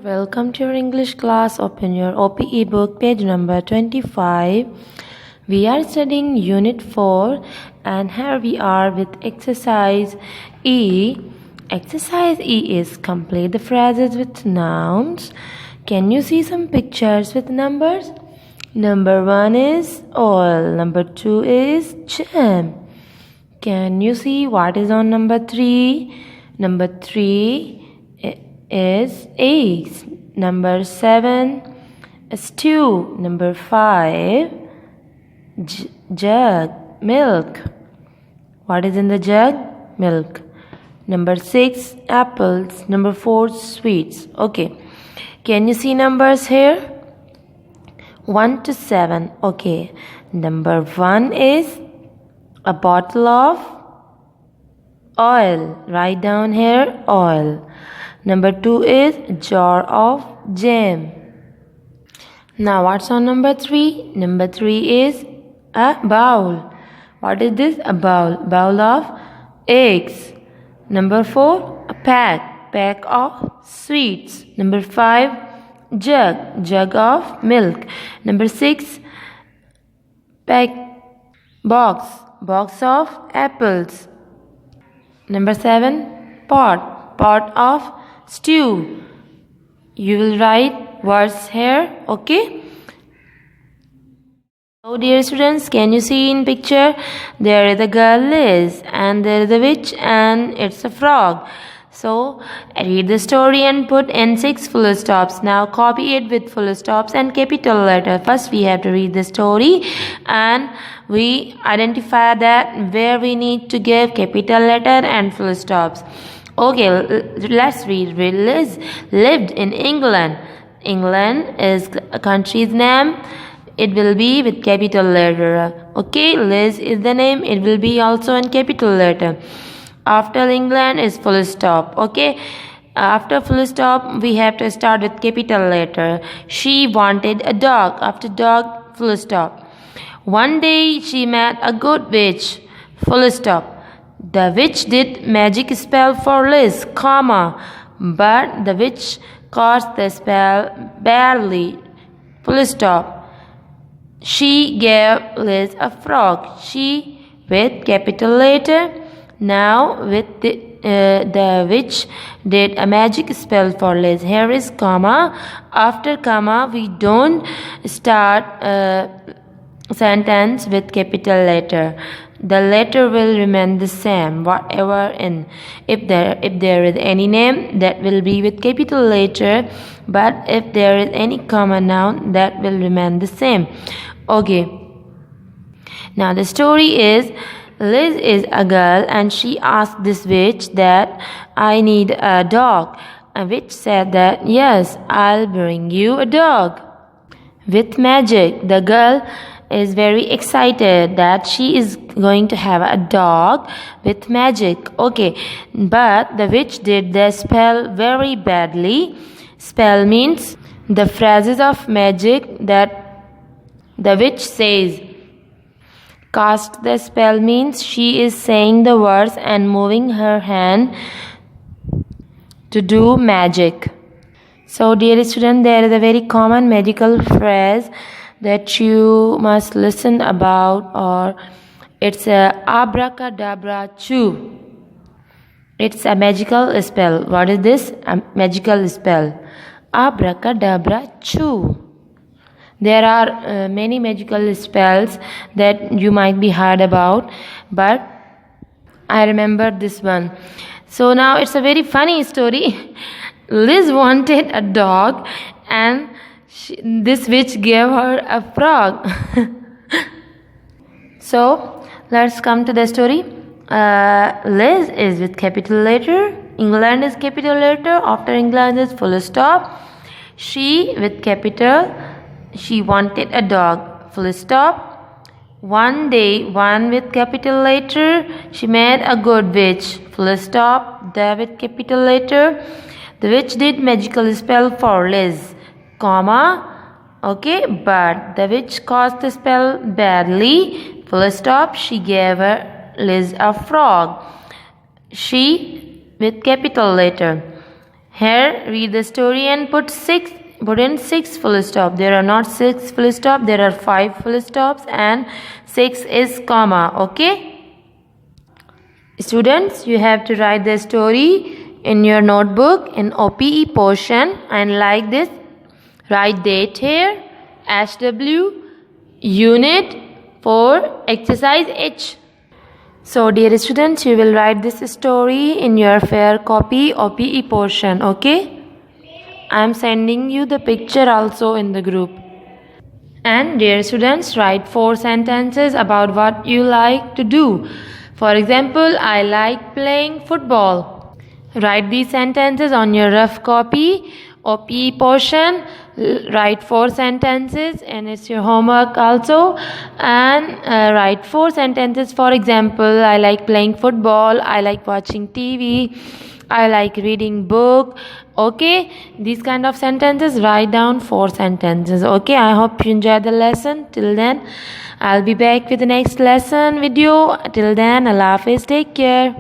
Welcome to your English class. Open your OPE book, page number 25. We are studying Unit 4 and here we are with exercise E. Exercise E is complete the phrases with nouns. Can you see some pictures with numbers? Number 1 is oil. Number 2 is jam. Can you see what is on number 3? Number 3 is eggs. Number 7 stew. Number 5 jug, milk. What is in the jug? Milk. Number 6 apples. Number 4 sweets. Okay, can you see numbers here? 1 to 7. Okay, number 1 is a bottle of oil. Write down here oil. Number 2 is a jar of jam. Now what's on number 3? Number 3 is a bowl. What is this? A bowl. Bowl of eggs. Number 4, a pack of sweets. Number 5, jug of milk. Number 6, box of apples. Number 7, pot of stew. You will write words here. Okay. So dear students, can you see in picture? There is a girl Liz and there is a witch and it's a frog. So read the story and put in 6 full stops. Now copy it with full stops and capital letter. First we have to read the story and we identify that where we need to give capital letter and full stops. Okay, let's read. Liz lived in England. England is a country's name. It will be with capital letter. Okay, Liz is the name. It will be also in capital letter. After England is full stop. Okay, after full stop we have to start with capital letter. She wanted a dog. After dog, full stop. One day she met a good witch. Full stop. The witch did magic spell for Liz, comma, but the witch cast the spell badly. Full stop. She gave Liz a frog. She with capital letter. Now with the witch did a magic spell for Liz. Here is comma. After comma we don't start sentence with capital letter. The letter will remain the same whatever in. If there is any name, that will be with capital letter, but if there is any common noun, that will remain the same. Okay, now the story is Liz is a girl and she asked this witch that I need a dog. A witch said that yes, I'll bring you a dog with magic. The girl is very excited that she is going to have a dog with magic. Okay, but the witch did the spell very badly. Spell means the phrases of magic that the witch says. Cast the spell means she is saying the words and moving her hand to do magic. So dear student, there is a very common magical phrase that you must listen about, or it's a abracadabra chew. It's a magical spell. What is this? A magical spell. Abracadabra chew. There are many magical spells that you might be heard about, but I remember this one. So now it's a very funny story. Liz wanted a dog and this witch gave her a frog. So let's come to the story. Liz is with capital letter. England is capital letter. After England is full stop. She with capital. She wanted a dog. Full stop. One day, one with capital letter. She met a good witch. Full stop. The with capital letter. The witch did magical spell for Liz, comma. Okay, but the witch cast the spell badly. Full stop. She gave Liz a frog. She with capital letter. Here, read the story and put in 6 full stop. There are not 6 full stop, there are 5 full stops and 6 is comma. Okay? Students, you have to write the story in your notebook in OPE portion, and like this, write date here, SW, unit for exercise H. So dear students, you will write this story in your fair copy OPE portion. Okay? I am sending you the picture also in the group. And dear students, write 4 sentences about what you like to do. For example, I like playing football. Write these sentences on your rough copy, OPE portion. Write 4 sentences, and it's your homework also. And write 4 sentences. For example, I like playing football. I like watching TV. I like reading book. Okay, these kind of sentences, write down 4 sentences. Okay, I hope you enjoyed the lesson. Till then, I'll be back with the next lesson video. Till then, Allah Hafiz, take care.